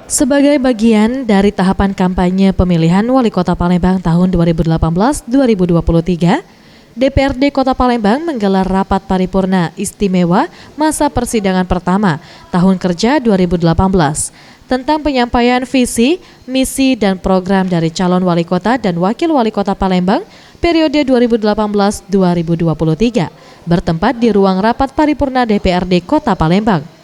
Sebagai bagian dari tahapan kampanye pemilihan Wali Kota Palembang tahun 2018-2023, DPRD Kota Palembang menggelar rapat paripurna istimewa masa persidangan pertama tahun kerja 2018 tentang penyampaian visi, misi, dan program dari calon wali kota dan wakil wali kota Palembang periode 2018-2023 bertempat di ruang rapat paripurna DPRD Kota Palembang.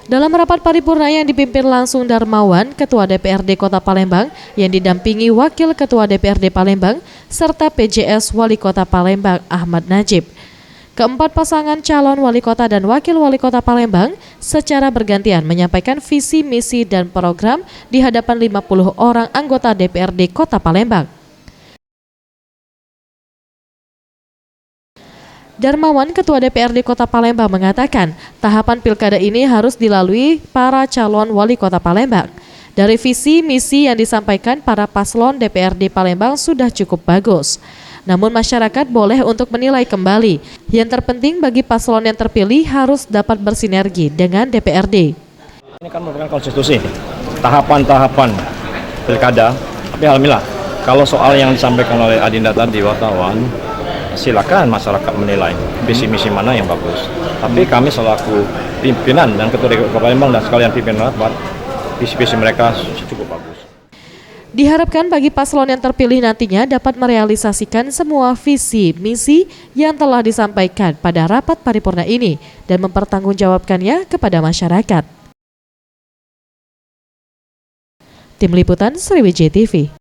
Dalam rapat paripurna yang dipimpin langsung Darmawan, Ketua DPRD Kota Palembang, yang didampingi Wakil Ketua DPRD Palembang, serta PJS Wali Kota Palembang Ahmad Najib. Keempat pasangan calon wali kota dan wakil wali kota Palembang secara bergantian menyampaikan visi, misi, dan program di hadapan 50 orang anggota DPRD Kota Palembang. Darmawan, Ketua DPRD Kota Palembang, mengatakan tahapan pilkada ini harus dilalui para calon wali kota Palembang. Dari visi misi yang disampaikan para paslon DPRD Palembang sudah cukup bagus. Namun masyarakat boleh untuk menilai kembali. Yang terpenting bagi paslon yang terpilih harus dapat bersinergi dengan DPRD. Ini kan merupakan konstitusi, tahapan-tahapan pilkada. Tapi alhamdulillah, kalau soal yang disampaikan oleh Adinda tadi wartawan, silakan masyarakat menilai visi misi mana yang bagus. Tapi kami selaku pimpinan dan Ketua DPRD Kota Palembang dan sekalian pimpinan rapat, visi mereka cukup bagus. Diharapkan bagi paslon yang terpilih nantinya dapat merealisasikan semua visi misi yang telah disampaikan pada rapat paripurna ini dan mempertanggungjawabkannya kepada masyarakat. Tim Liputan Sriwijaya TV.